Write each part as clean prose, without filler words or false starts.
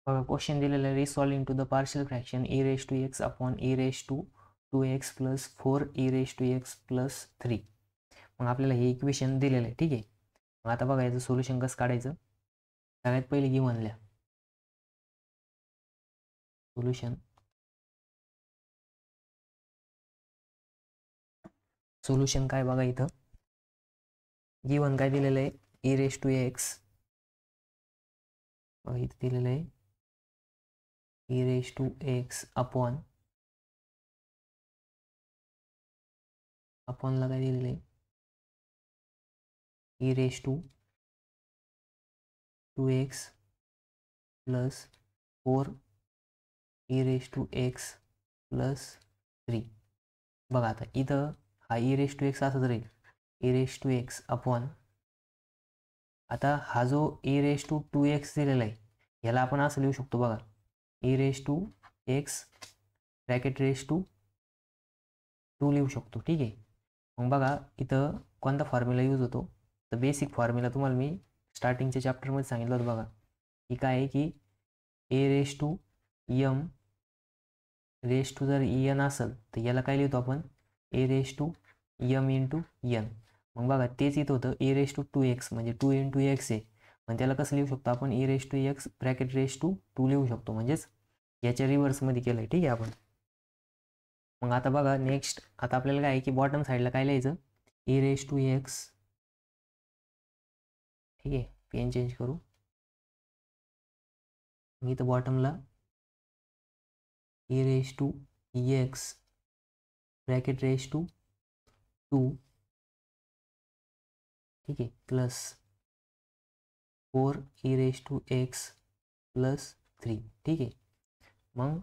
बघा क्वेश्चन दिलेला आहे resolve into the partial fraction A raise to X upon A raise to 2x plus 4 A raise to x plus 3. मग आपल्याला हे equation दिलेलं आहे. ठीक आहे. मग आता बघा याचं सोल्युशन कसं काढायचं. सगळ्यात पहिले गिव्हन लिहा सोल्युशन काय बघा इथं गिव्हन काय दिलेलं आहे ए रेज टू एक्स. बघा इथं दिलेलं आहे e raised to x upon ला काय दिलेलं आहे e raised to 2x plus 4 e raised to x plus 3. बघा आता इथं हा e raised to x असंच राहील e raised to x upon आता हा जो e raised to 2x दिलेला आहे याला आपण असं लिहू शकतो बघा e raised to x bracket raised to 2 लिहू शकतो. ठीक आहे. मग बघा इथं कोणता फॉर्म्युला यूज होतो तर बेसिक फॉर्म्युला तुम्हाला मी स्टार्टिंगच्या चॅप्टरमध्ये सांगितलं होतं बघा की काय आहे की a raise to m raise to जर एन असेल तर याला काय लिहितो आपण a raise to m into n. मग बघा तेच इथं होतं ए रेज टू 2x म्हणजे 2 इंटू एक्स आहे. मग त्याला कसं लिहू शकतो आपण a raise to x bracket raise to 2 लिहू शकतो म्हणजेच याच्या रिव्हर्समध्ये केलं आहे. ठीक आहे. आपण मग आता बघा नेक्स्ट आता आपल्याला काय आहे की बॉटम साईडला काय लिहायचं ए रेज टू एक्स. ठीक आहे. पेन चेंज करू. मी इथं बॉटमला a raise to x bracket raise to 2. ठीक आहे. Plus 4 e raise to x plus 3. ठीक आहे. मग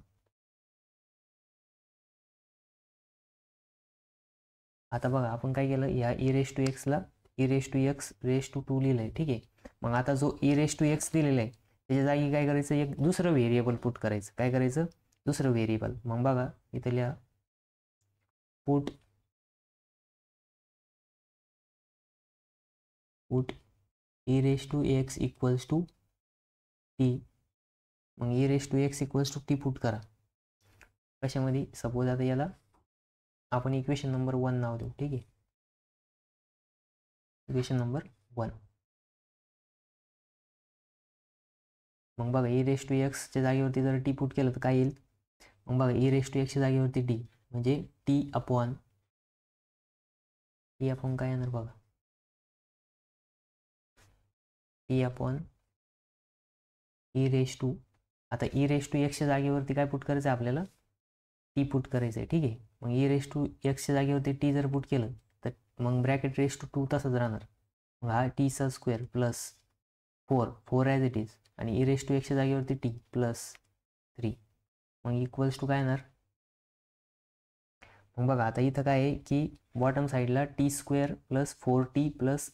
आता बघा आपण काय केलं या e रेज टू एक्सला e raise to x raise to 2 लिहिलं आहे. ठीक आहे. मग आता जो e रेज टू एक्स दिलेला आहे त्याच्या जागी काय करायचं एक दुसरं व्हेरिएबल पुट करायचं. काय करायचं दुसरं व्हेरिएबल. मग बघा इथं लिहा put e raise to X equals to T. मग e raise to X equals to T put करा. कशामध्ये सपोज आता याला आपण इक्वेशन नंबर 1 नाव देऊ. ठीक आहे. Equation number 1. मग बघा e रेज टू एक्सच्या जागेवरती जर टी पुट केलं तर काय येईल मग बघा e रेज टू एक्सच्या जागेवरती टी म्हणजे टी अपॉन काय येणार बघा T upon e raise to आता e रेज टू एक्सच्या जागेवरती काय पुट करायचं आहे आपल्याला टी पुट करायचं आहे. ठीक आहे. मग e रेज टू एक्सच्या जागेवरती टी जर पुट केलं तर मग ब्रॅकेट रेज टू 2 तसंच राहणार. मग हा टीचा square plus 4 as it is आणि e रेज टू एक्सच्या जागेवरती टी प्लस 3. मग इक्वल्स टू काय येणार मग बघा आता इथं काय आहे की बॉटम साईडला T square plus 4t plus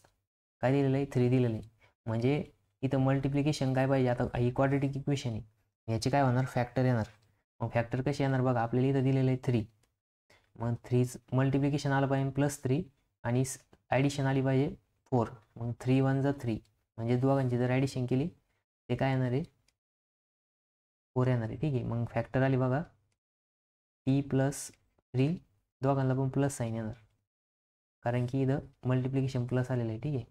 काय दिलेलं आहे 3 दिलेलं आहे. म्हणजे इथं मल्टिप्लिकेशन काय पाहिजे आता ही क्वाड्रेटिक इक्वेशन आहे याचे काय होणार फॅक्टर येणार. मग फॅक्टर कसे येणार बघा आपल्याला इथं दिलेलं आहे 3. मग 3 मल्टिप्लिकेशन आलं पाहिजे प्लस 3 आणि ॲडिशन आली पाहिजे 4. मग 3 1 जा 3 म्हणजे दोघांची जर ॲडिशन केली ते काय येणार आहे 4 येणार आहे. ठीक आहे. मग फॅक्टर आली बघा टी प्लस 3 दोघांना पण प्लस साईन येणार कारण की इथं मल्टिप्लिकेशन प्लस आलेलं आहे. ठीक आहे.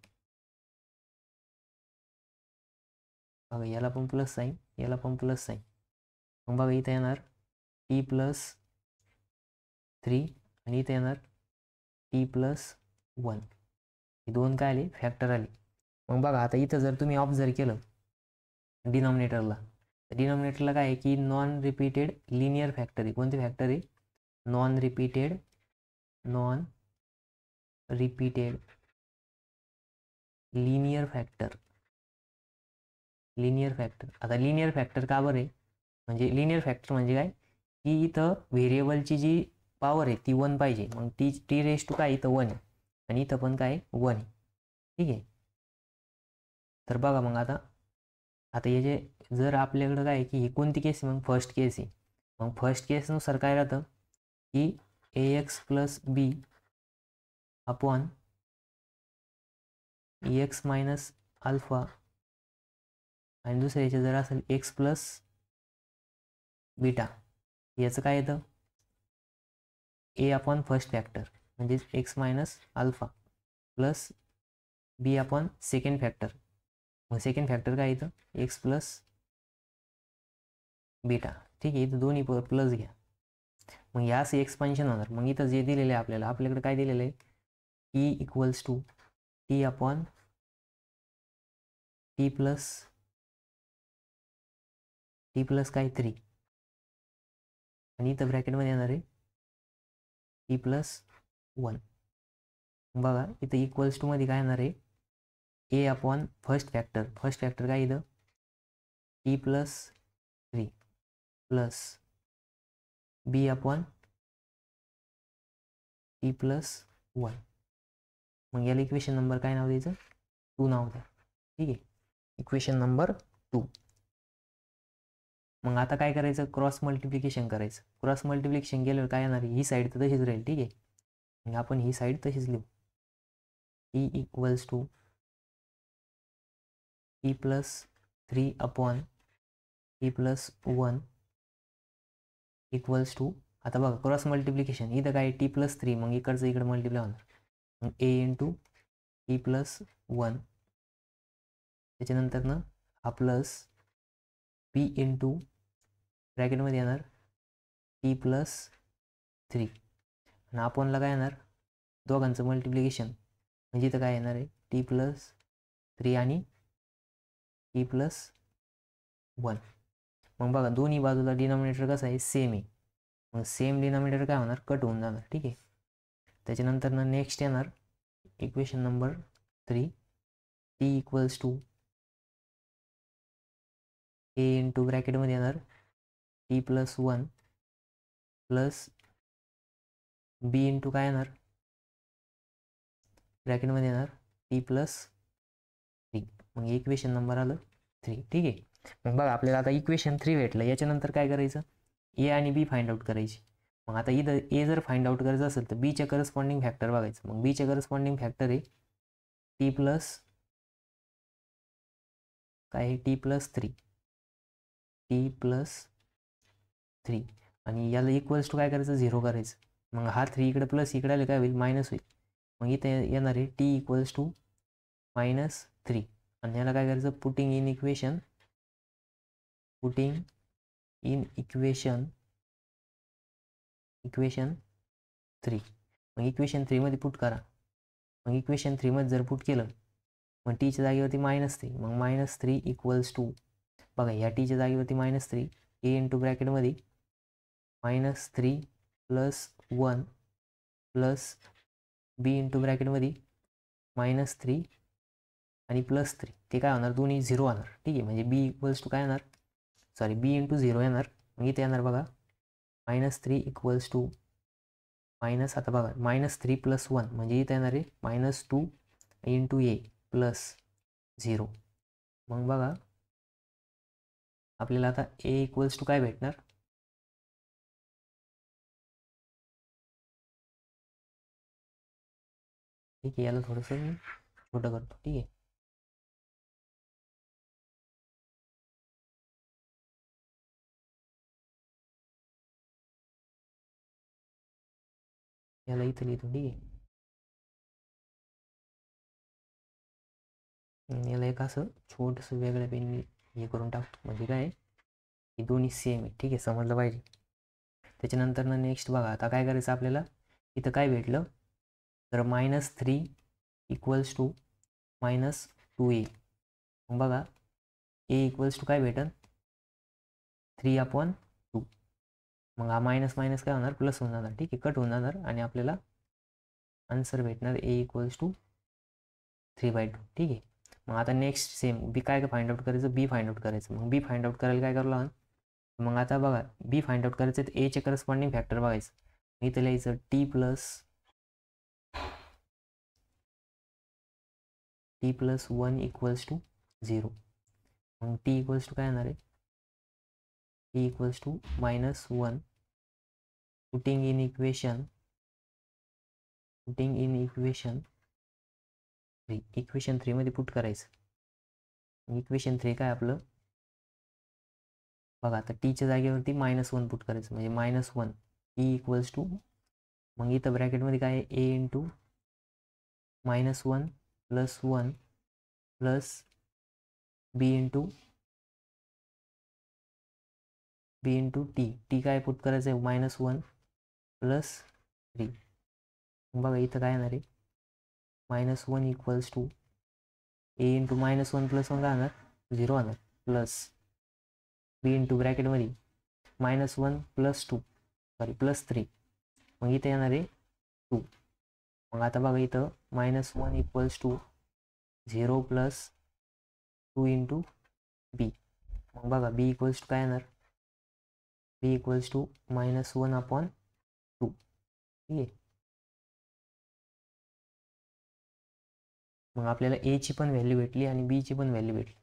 बघा याला पण प्लस साईन याला पण प्लस साईन. मग बघा इथं येणार टी प्लस 3 आणि इथं येणार टी प्लस 1 हे दोन काय आले फॅक्टर आले. मग बघा आता इथं जर तुम्ही ऑब्झर्व केलं डिनॉमिनेटरला काय आहे की नॉन रिपीटेड लिनियर फॅक्टर आहे. कोणते फॅक्टर आहे नॉन रिपीटेड लिनियर फॅक्टर. आता लिनियर फॅक्टर का बरं आहे म्हणजे लिनियर फॅक्टर म्हणजे काय की इथं व्हेरिएबलची जी पॉवर आहे ती 1 पाहिजे. मग टी रेज टू काय इथं 1 आहे आणि इथं पण काय 1 आहे. ठीक आहे. तर बघा मग आता हे जे जर आपल्याकडं काय आहे की ही कोणती केस आहे मग फर्स्ट केस आहे. मग फर्स्ट केसनुसार काय राहतं की ax प्लस बी अपॉन एक्स मायनस अल्फा आणि दुसऱ्या याचे जर असेल एक्स प्लस बीटा, याचं काय येतं ए अपॉन फर्स्ट फॅक्टर म्हणजेच एक्स मायनस अल्फा प्लस बी अपॉन सेकंड फॅक्टर, मग सेकंड फॅक्टर काय येतं एक्स प्लस बीटा. ठीक आहे, इथं दोन्ही प्लस घ्या, मग यास एक्सपान्शन होणार. मग इथं जे दिलेलं आहे आपल्याकडे काय दिलेलं आहे E equals to T upon T plus काय 3, आणि इथं ब्रॅकेटमध्ये येणार आहे टी प्लस 1. बघा इथं इक्वल्स टू मध्ये काय येणार आहे ए अपॉन फर्स्ट फॅक्टर काय इथं टी प्लस 3 प्लस बी अपॉन टी प्लस 1. मग याला इक्वेशन नंबर काय नाव द्यायचं 2 नाव द्या. ठीक आहे, इक्वेशन नंबर 2. मग आता काय करायचं क्रॉस मल्टिप्लिकेशन करायचं. क्रॉस मल्टिप्लिकेशन केल्यावर काय येणार ही साईड तर तशीच राहील. ठीक आहे, मग आपण ही साईड तशीच लिहू E equals to T plus 3 upon T plus 1 equals to, आता बघा क्रॉस मल्टिप्लिकेशन इथं काय टी प्लस 3, मग इकडचं इकडं मल्टिप्लाय होणार, मग ए इंटू टी प्लस 1, त्याच्यानंतर ना हा प्लस बी इंटू ब्रॅकेटमध्ये येणार टी प्लस 3, आणि आपणला काय येणार दोघांचं मल्टिप्लिकेशन, म्हणजे इथं काय येणार आहे टी प्लस 3 आणि टी प्लस 1. मग बघा दोन्ही बाजूला डिनॉमिनेटर कसं आहे सेम आहे, मग सेम डिनॉमिनेटर काय होणार कट होऊन जाणार. ठीक आहे, त्याच्यानंतर ना नेक्स्ट येणार equation number 3 t equals to a into ब्रॅकेटमध्ये येणार t plus 1 plus b into काय येणार ब्रॅकेटमध्ये येणार टी प्लस 3. मग इक्वेशन नंबर आलं 3. ठीक आहे, मग बघा आपल्याला आता इक्वेशन 3 भेटलं. याच्यानंतर काय करायचं ए आणि बी फाइंड आउट करायची. मग आता इथं ए जर फाइंड आउट करायचं असेल तर बीच्या करस्पॉन्डिंग फॅक्टर बघायचं. मग बीच्या करस्पॉन्डिंग फॅक्टर आहे टी प्लस काय टी प्लस 3 आणि याला इक्वल्स टू काय करायचं 0 करायचं. मग हा 3 इकडे प्लस इकडे आले काय होईल मायनस होईल. मग इथे येणार आहे टी इक्वल्स टू -3, आणि याला काय करायचं पुटिंग इन इक्वेशन 3. मग इक्वेशन 3 मध्ये पुट करा. मग इक्वेशन 3 मध्ये जर पुट केलं मग टीच्या जागेवरती -3, मग -3 इक्वल्स टू बघा ह्या टीच्या जागेवरती -3 ए into ब्रॅकेटमध्ये -3 plus 1 plus b into ब्रॅकेटमध्ये -3 आणि +3, ते काय होणार दोन्ही 0 होणार. ठीक आहे, म्हणजे बी इक्वल्स टू काय येणार बी इंटू 0 येणार. मग इथे येणार बघा -3 इक्वल्स टू आता बघा -3 प्लस 1 म्हणजे इथे येणार आहे -2 इंटू ए प्लस 0. मग बघा आपल्याला आता ए इक्वल्स टू काय भेटणार ठीक आहे, याला थोडंसं मी छोटं करतो. ठीक आहे, याला इथं लिहितो. ठीक आहे, याला एक असं छोटंसं वेगळ्या पेनने हे करून टाकतो, म्हणजे काय हे दोन्ही सेम आहे. ठीक आहे, समजलं पाहिजे. त्याच्यानंतर ना नेक्स्ट बघा आता काय करायचं आपल्याला इथं काय भेटलं तर -3 इक्वल्स टू -2a. मग बघा ए इक्वल्स टू काय भेटल 3/2. मग हा मायनस मायनस काय होणार प्लस होऊन जाणार. ठीक आहे, कट होऊन जाणार आणि आपल्याला आन्सर भेटणार ए इक्वल्स टू 3/2. ठीक आहे, मग आता नेक्स्ट सेम बी काय फाइंड आउट करायचं बी फाइंड आउट करायचं. मग बी फाइंड आउट करायला काय करावं लागेल मग आता बघा बी फाइंड आउट करायचं तर एचे करस्पॉन्डिंग फॅक्टर बघायचं. इथं लिहायचं टी प्लस 1 इक्वल्स टू 0. मग टी इक्वल्स टू काय येणार आहे T equals to -1 putting in equation 3. Equation 3 मध्ये पुट करायचं. इक्वेशन 3 काय आपलं बघा आता टीच्या जागेवरती -1 पुट करायचं, म्हणजे -1 टी इक्वल्स टू, मग इथं ब्रॅकेटमध्ये काय आहे, ए into -1 + 1 plus b into T. T काय पुट करायचं आहे, -1 + 3. बघा इथं काय येणार आहे, -1 इक्वल्स टू ए इंटू -1 + 1 काय होणार, 0 होणार, प्लस बी इंटू ब्रॅकेटमध्ये -1 + 2 +3, मग इथे येणार आहे 2. मग आता बघा इथं -1 इक्वल्स टू 0 + 2 इंटू बी. मग बघा बी इक्वल्स टू काय येणार, बी इक्वल्स टू -1/2. ठीक आहे. मग आपल्याला ए ची पण व्हॅल्यू भेटली आणि बी ची पण व्हॅल्यू भेटली.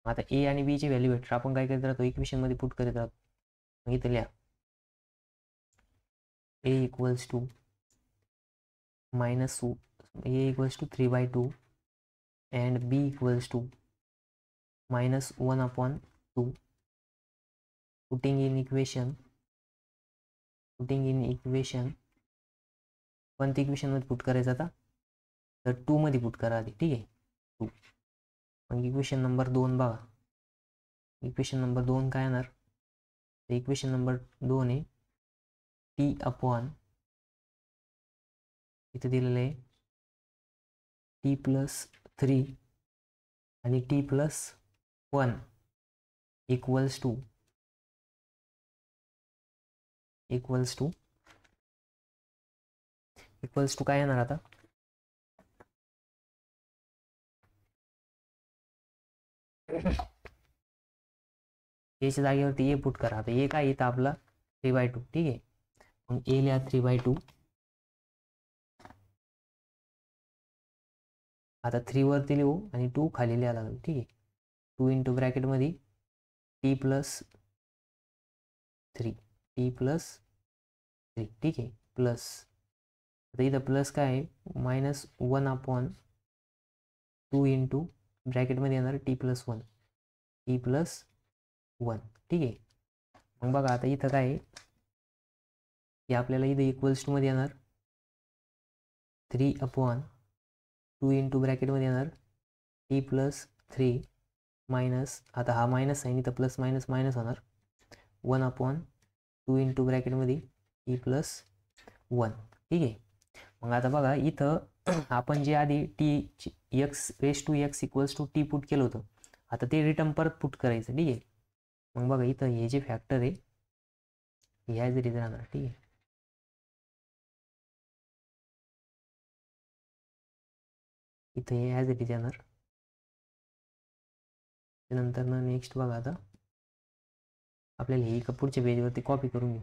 आता ए आणि बी ची व्हॅल्यू भेटली, आपण काय करत राहतो, इक्वेशन मध्ये पुट करत राहतो. मग इथं लिहा ए equals to -3/2 and b equals to -1/2. putting in equation कोणत्या इक्वेशन मध्ये पुट करायचं आता, तर 2 मध्ये पुट करा आधी. ठीक आहे, 2. मग इक्वेशन नंबर 2 बघा, इक्वेशन नंबर 2 काय येणार, इक्वेशन नंबर 2 आहे टी अपॉन, इथे दिलेलं आहे t+3 आणि t+1 इक्वल्स टू काय येणार आता, एच्या जागेवरती ए पुट करा. आता ए काय येतं आपला 3/2. ठीक आहे, मग ए लिहा 3/2. आता 3 वरती लिहू आणि 2 खाली लिहायला लागेल. ठीक आहे, 2 इंटू ब्रॅकेटमध्ये t+3. ठीक आहे, प्लस, आता इथं प्लस काय आहे, -1/2 इंटू ब्रॅकेटमध्ये येणार t+1. ठीक आहे. मग बघा आता इथं काय आहे, की आपल्याला इथं इक्वल्स टू मध्ये येणार 3/2 इंटू ब्रॅकेटमध्ये येणार t+3 मायनस, आता हा मायनस आहे, इथं प्लस मायनस मायनस होणार, 1/2 इंटू ब्रॅकेटमध्ये t+1. ठीक आहे. मग आता बघा इथं आपण जे आधी x equals to T put केलं होतं, आता ते रिटर्न परत पुट करायचं. ठीक आहे. मग बघा इथं हे जे फॅक्टर आहे ह्या जरी राहणार. ठीक आहे, इथं हे ॲज इट इज येणार. त्यानंतर नेक्स्ट बघा आता आपल्याला हे पुढच्या पेजवरती कॉपी करून घेऊ.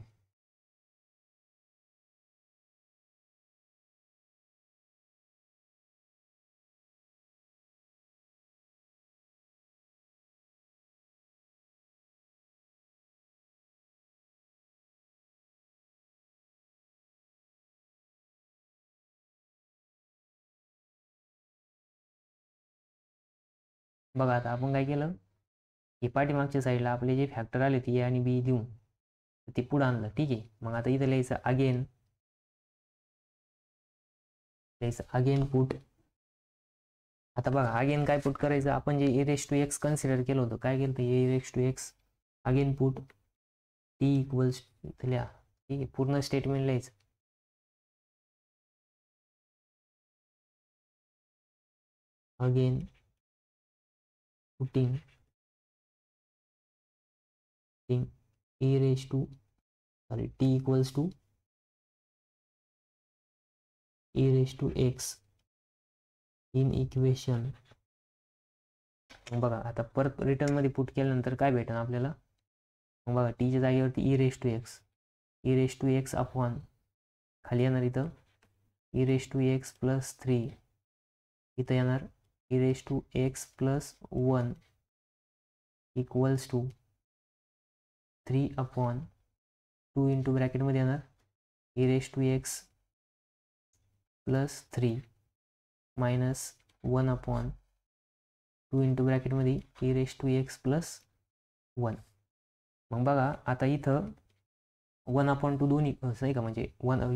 बघा आता आपण काय केलं, हे पाठीमागच्या साईडला आपले जे फॅक्टर आले ते ए आणि बी देऊन ते पुढं आणलं. ठीक आहे. मग आता इथं लिहायचं अगेन पुट. आता बघा अगेन काय पुट करायचं, आपण जे e⁻x कन्सिडर केलं होतं, काय केलं तर e⁻x again put T equals लिहा. ठीक आहे, पूर्ण स्टेटमेंट लिहायचं. Again putting t equals to e⁻x in equation. बघा आता परत रिटर्न मध्ये पुट केल्यानंतर काय भेटेल आपल्याला, मग बघा टीच्या जागेवरती e⁻x अपॉन खाली येणार इथं e⁻x + 3, इथं येणार e⁻x + 1 इक्वल्स टू 3/2 इंटू ब्रॅकेटमध्ये येणार e⁻x + 3 मायनस 1/2 इंटू ब्रॅकेटमध्ये e⁻x + 1. मग बघा आता इथं 1/2 दोन्ही नाही का, म्हणजे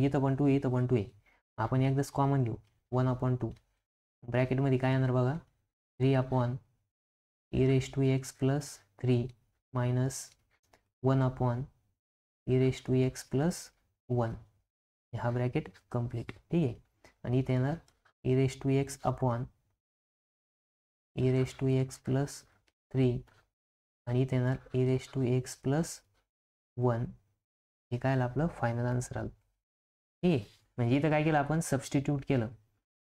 इथं पण 2 इथं पण 2 आहे. आपण एकदाच कॉमन घेऊ 1/2. ब्रॅकेटमध्ये काय येणार बघा, 3/e⁻x+3 मायनस 1/e⁻x+1. हा ब्रॅकेट कम्प्लीट. ठीक आहे. आणि इथे येणार e⁻x+3 आणि इथे येणार e⁻x+1. हे काय आलं आपलं फायनल आन्सर आलं. ठीक आहे. म्हणजे इथं काय केलं आपण, सबस्टिट्यूट केलं,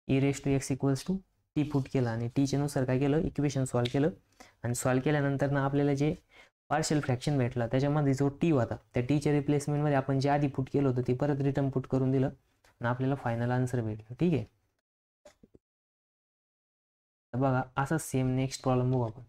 e⁻x = t पुट केलं आणि टीच्या नुसार काय केलं, इक्वेशन सॉल्व्ह केलं. आणि सॉल्व्ह केल्यानंतर ना आपल्याला जे पार्शियल फ्रॅक्शन भेटला त्याच्यामध्ये जो टी होता त्या टीच्या रिप्लेसमेंटमध्ये आपण जे आधी पुट केलं होतं ते परत रिटर्न पुट करून दिलं आणि आपल्याला फायनल आन्सर भेटलं. ठीक आहे. बघा असं सेम नेक्स्ट प्रॉब्लेम बघू आपण.